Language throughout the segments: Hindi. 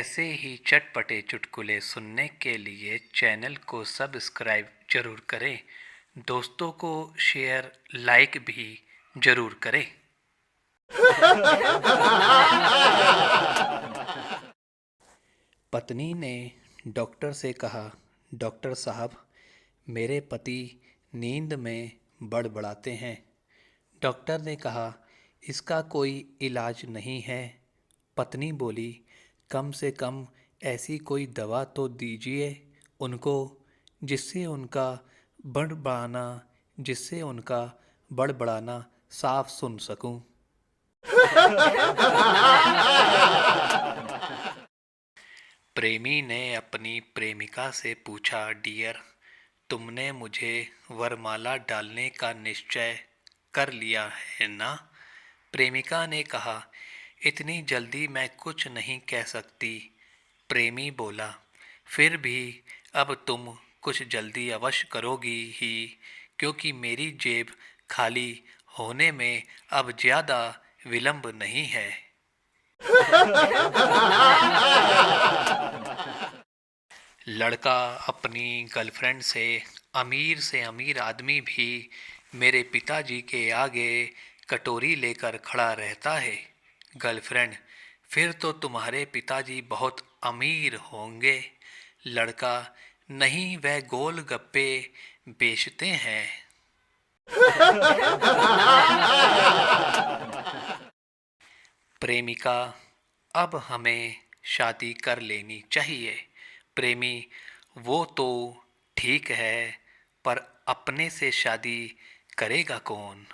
ऐसे ही चटपटे चुटकुले सुनने के लिए चैनल को सब्सक्राइब जरूर करें। दोस्तों को शेयर लाइक भी जरूर करें। पत्नी ने डॉक्टर से कहा, डॉक्टर साहब, मेरे पति नींद में बड़बड़ाते हैं। डॉक्टर ने कहा, इसका कोई इलाज नहीं है। पत्नी बोली, कम से कम ऐसी कोई दवा तो दीजिए उनको जिससे उनका बड़बड़ाना जिससे उनका बड़बड़ाना साफ सुन सकूं। प्रेमी ने अपनी प्रेमिका से पूछा, डियर, तुमने मुझे वरमाला डालने का निश्चय कर लिया है ना? प्रेमिका ने कहा, इतनी जल्दी मैं कुछ नहीं कह सकती। प्रेमी बोला, फिर भी अब तुम कुछ जल्दी अवश्य करोगी ही, क्योंकि मेरी जेब खाली होने में अब ज़्यादा विलंब नहीं है। लड़का अपनी गर्लफ्रेंड से अमीर आदमी भी मेरे पिताजी के आगे कटोरी लेकर खड़ा रहता है। गर्लफ्रेंड, फिर तो तुम्हारे पिताजी बहुत अमीर होंगे। लड़का, नहीं, वह गोलगप्पे बेचते हैं। प्रेमिका, अब हमें शादी कर लेनी चाहिए। प्रेमी, वो तो ठीक है, पर अपने से शादी करेगा कौन?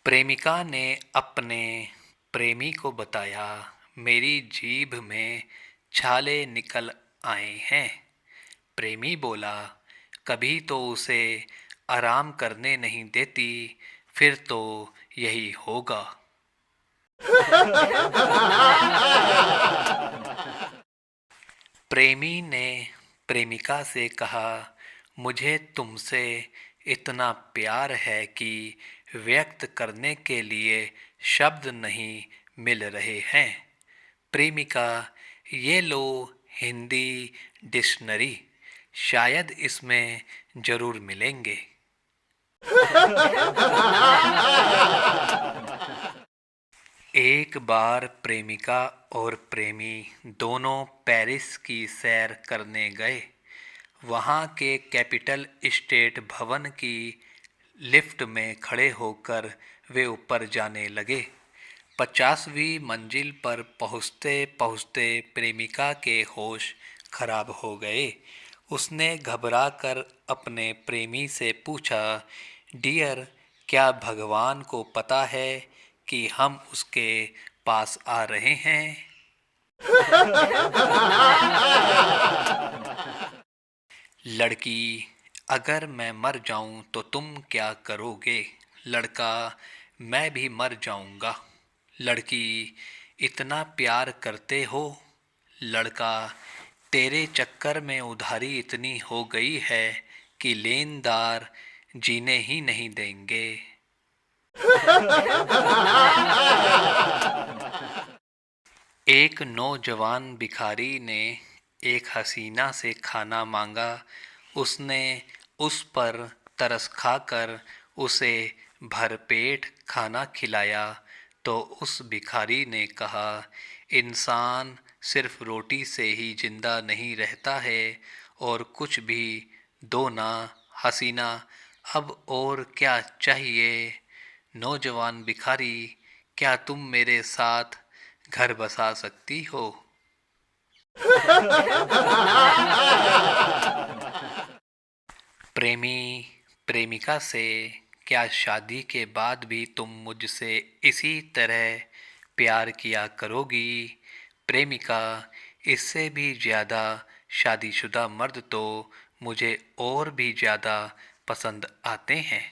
प्रेमिका ने अपने प्रेमी को बताया, मेरी जीभ में छाले निकल आए हैं। प्रेमी बोला, कभी तो उसे आराम करने नहीं देती, फिर तो यही होगा। प्रेमी ने प्रेमिका से कहा, मुझे तुमसे इतना प्यार है कि व्यक्त करने के लिए शब्द नहीं मिल रहे हैं। प्रेमिका, ये लो हिंदी डिक्शनरी, शायद इसमें जरूर मिलेंगे। एक बार प्रेमिका और प्रेमी दोनों पेरिस की सैर करने गए। वहाँ के कैपिटल स्टेट भवन की लिफ्ट में खड़े होकर वे ऊपर जाने लगे। 50वीं मंजिल पर पहुँचते पहुँचते प्रेमिका के होश खराब हो गए। उसने घबराकर अपने प्रेमी से पूछा, डियर, क्या भगवान को पता है कि हम उसके पास आ रहे हैं? लड़की, अगर मैं मर जाऊं तो तुम क्या करोगे? लड़का, मैं भी मर जाऊंगा। लड़की, इतना प्यार करते हो? लड़का, तेरे चक्कर में उधारी इतनी हो गई है कि लेनदार जीने ही नहीं देंगे। एक नौजवान भिखारी ने एक हसीना से खाना मांगा। उसने उस पर तरस खाकर उसे भरपेट खाना खिलाया तो उस भिखारी ने कहा, इंसान सिर्फ रोटी से ही जिंदा नहीं रहता है, और कुछ भी दो ना हसीना, अब और क्या चाहिए? नौजवान भिखारी, क्या तुम मेरे साथ घर बसा सकती हो? प्रेमी प्रेमिका से, क्या शादी के बाद भी तुम मुझसे इसी तरह प्यार किया करोगी? प्रेमिका, इससे भी ज़्यादा शादीशुदा मर्द तो मुझे और भी ज़्यादा पसंद आते हैं।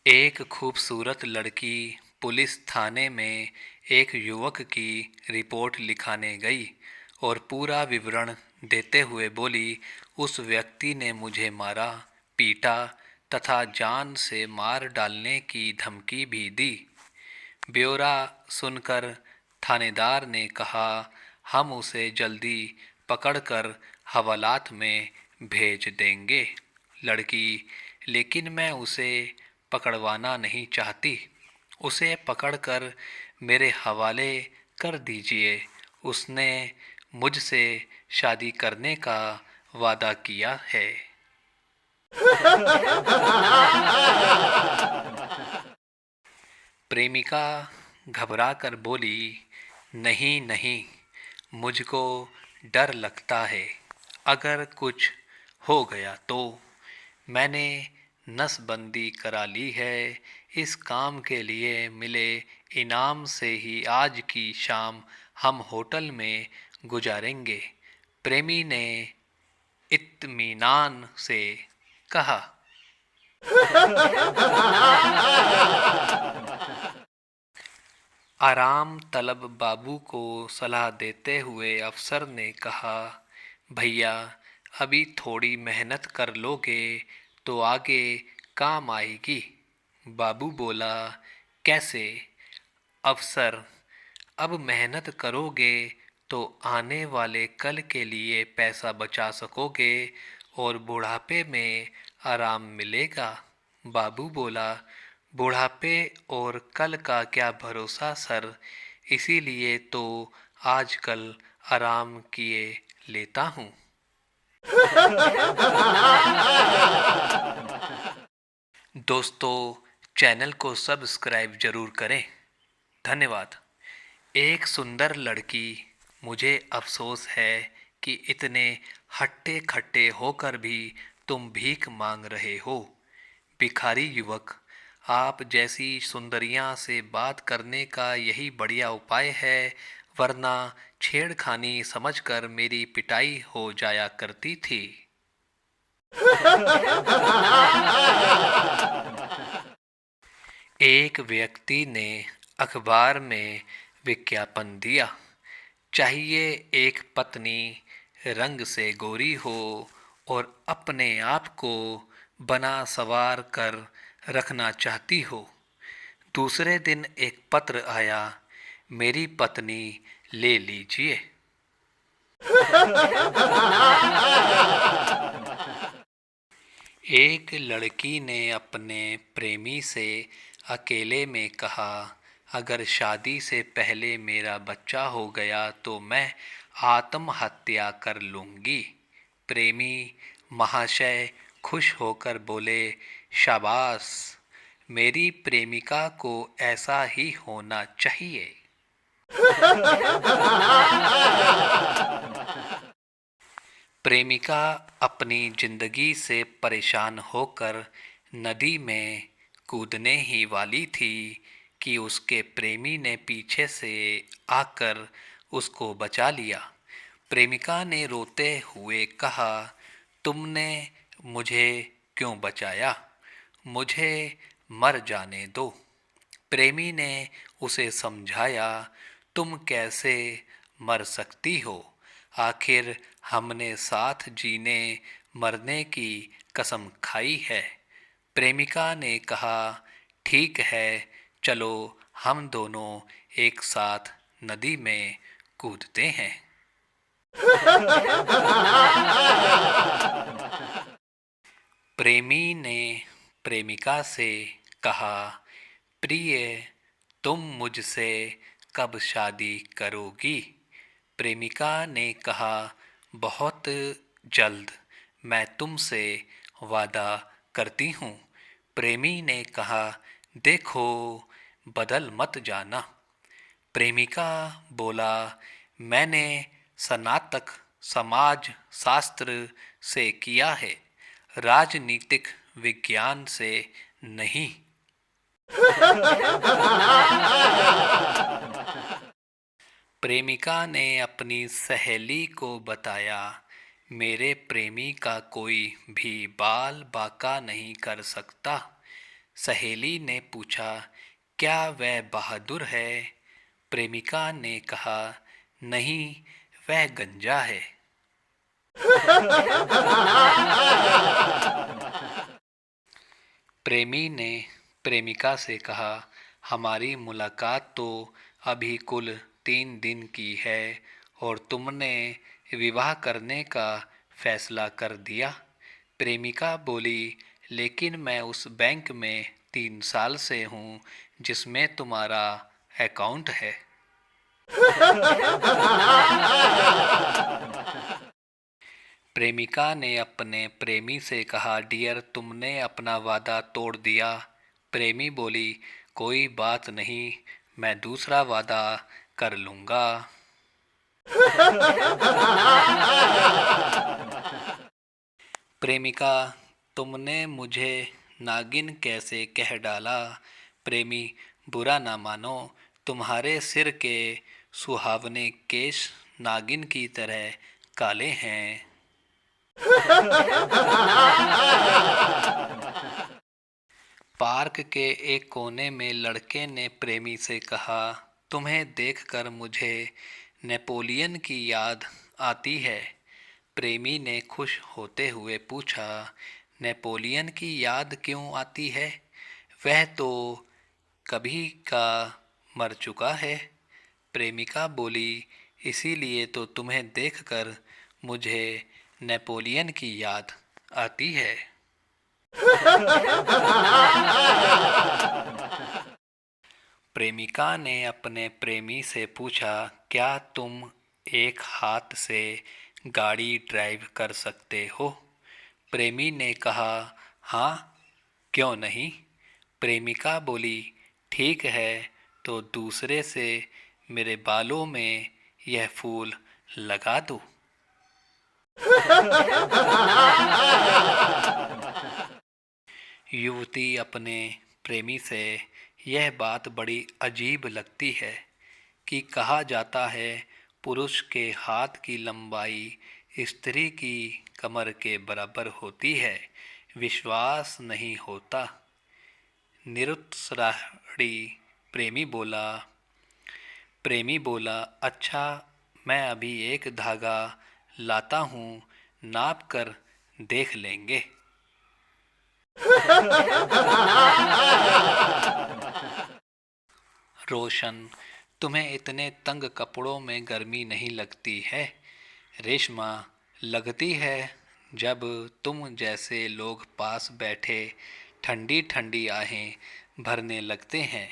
एक खूबसूरत लड़की पुलिस थाने में एक युवक की रिपोर्ट लिखाने गई और पूरा विवरण देते हुए बोली, उस व्यक्ति ने मुझे मारा, पीटा, तथा जान से मार डालने की धमकी भी दी। ब्यौरा सुनकर थानेदार ने कहा, हम उसे जल्दी पकड़कर हवालात में भेज देंगे। लड़की, लेकिन मैं उसे पकड़वाना नहीं चाहती। उसे पकड़कर मेरे हवाले कर दीजिए। उसने मुझसे शादी करने का वादा किया है। प्रेमिका घबराकर बोली, नहीं नहीं, मुझको डर लगता है। अगर कुछ हो गया तो। मैंने नसबंदी करा ली है। इस काम के लिए मिले इनाम से ही आज की शाम हम होटल में गुजारेंगे। प्रेमी ने इत्मीनान से कहा। आराम तलब बाबू को सलाह देते हुए अफसर ने कहा, भैया, अभी थोड़ी मेहनत कर लोगे तो आगे काम आएगी। बाबू बोला, कैसे? अफसर, अब मेहनत करोगे तो आने वाले कल के लिए पैसा बचा सकोगे और बुढ़ापे में आराम मिलेगा। बाबू बोला, बुढ़ापे और कल का क्या भरोसा सर, इसीलिए तो आजकल आराम किए लेता हूँ। दोस्तों, चैनल को सब्सक्राइब जरूर करें। धन्यवाद। एक सुंदर लड़की, मुझे अफसोस है कि इतने हट्टे खट्टे होकर भी तुम भीख मांग रहे हो। भिखारी युवक, आप जैसी सुंदरियां से बात करने का यही बढ़िया उपाय है, वरना छेड़खानी समझकर मेरी पिटाई हो जाया करती थी। एक व्यक्ति ने अखबार में विज्ञापन दिया, चाहिए एक पत्नी रंग से गोरी हो और अपने आप को बना सवार कर रखना चाहती हो। दूसरे दिन एक पत्र आया, मेरी पत्नी ले लीजिए। एक लड़की ने अपने प्रेमी से अकेले में कहा, अगर शादी से पहले मेरा बच्चा हो गया तो मैं आत्महत्या कर लूँगी। प्रेमी महाशय खुश होकर बोले, शाबाश, मेरी प्रेमिका को ऐसा ही होना चाहिए। प्रेमिका अपनी जिंदगी से परेशान होकर नदी में कूदने ही वाली थी कि उसके प्रेमी ने पीछे से आकर उसको बचा लिया। प्रेमिका ने रोते हुए कहा, तुमने मुझे क्यों बचाया? मुझे मर जाने दो। प्रेमी ने उसे समझाया, तुम कैसे मर सकती हो? आखिर हमने साथ जीने मरने की कसम खाई है। प्रेमिका ने कहा, ठीक है, चलो हम दोनों एक साथ नदी में कूदते हैं। प्रेमी ने प्रेमिका से कहा, प्रिय, तुम मुझसे कब शादी करोगी? प्रेमिका ने कहा, बहुत जल्द, मैं तुमसे वादा करती हूँ। प्रेमी ने कहा, देखो, बदल मत जाना। प्रेमिका बोला, मैंने स्नातक समाज शास्त्र से किया है, राजनीतिक विज्ञान से नहीं। प्रेमिका ने अपनी सहेली को बताया, मेरे प्रेमी का कोई भी बाल बाका नहीं कर सकता। सहेली ने पूछा, क्या वह बहादुर है? प्रेमिका ने कहा, नहीं, वह गंजा है। प्रेमी ने प्रेमिका से कहा, हमारी मुलाकात तो अभी कुल 3 दिन की है और तुमने विवाह करने का फैसला कर दिया। प्रेमिका बोली, लेकिन मैं उस बैंक में 3 साल से हूँ जिसमें तुम्हारा अकाउंट है। प्रेमिका ने अपने प्रेमी से कहा, डियर, तुमने अपना वादा तोड़ दिया। प्रेमी बोली, कोई बात नहीं, मैं दूसरा वादा कर लूँगा। प्रेमिका, तुमने मुझे नागिन कैसे कह डाला। प्रेमी, बुरा ना मानो, तुम्हारे सिर के सुहावने केश नागिन की तरह काले हैं। पार्क के एक कोने में लड़के ने प्रेमी से कहा, तुम्हें देखकर मुझे नेपोलियन की याद आती है। प्रेमी ने खुश होते हुए पूछा, नेपोलियन की याद क्यों आती है? वह तो कभी का मर चुका है। प्रेमिका बोली, इसीलिए तो तुम्हें देखकर मुझे नेपोलियन की याद आती है। प्रेमिका ने अपने प्रेमी से पूछा, क्या तुम एक हाथ से गाड़ी ड्राइव कर सकते हो? प्रेमी ने कहा, हाँ, क्यों नहीं। प्रेमिका बोली, ठीक है, तो दूसरे से मेरे बालों में यह फूल लगा दूँ। युवती अपने प्रेमी से, यह बात बड़ी अजीब लगती है कि कहा जाता है पुरुष के हाथ की लंबाई स्त्री की कमर के बराबर होती है। विश्वास नहीं होता। निरुत्साही प्रेमी बोला, अच्छा, मैं अभी एक धागा लाता हूँ, नाप कर देख लेंगे। रोशन, तुम्हें इतने तंग कपड़ों में गर्मी नहीं लगती है? रेशमा, लगती है जब तुम जैसे लोग पास बैठे ठंडी ठंडी आहें भरने लगते हैं।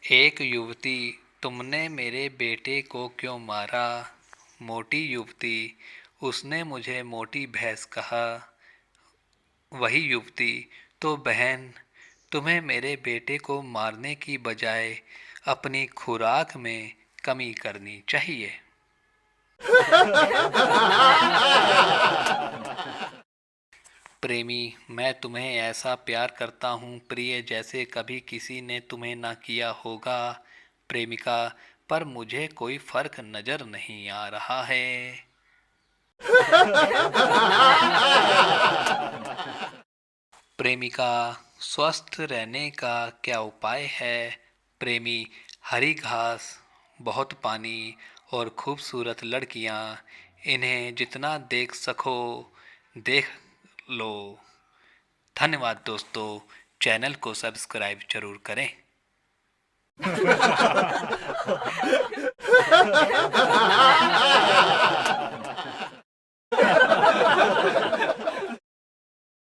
एक युवती, तुमने मेरे बेटे को क्यों मारा? मोटी युवती, उसने मुझे मोटी भैंस कहा। वही युवती, तो बहन, तुम्हें मेरे बेटे को मारने की बजाय अपनी खुराक में कमी करनी चाहिए। प्रेमी, मैं तुम्हें ऐसा प्यार करता हूँ प्रिय, जैसे कभी किसी ने तुम्हें ना किया होगा। प्रेमिका, पर मुझे कोई फर्क नजर नहीं आ रहा है। प्रेमिका, स्वस्थ रहने का क्या उपाय है? प्रेमी, हरी घास, बहुत पानी और खूबसूरत लड़कियां, इन्हें जितना देख सको देख लो। धन्यवाद दोस्तों, चैनल को सब्सक्राइब जरूर करें।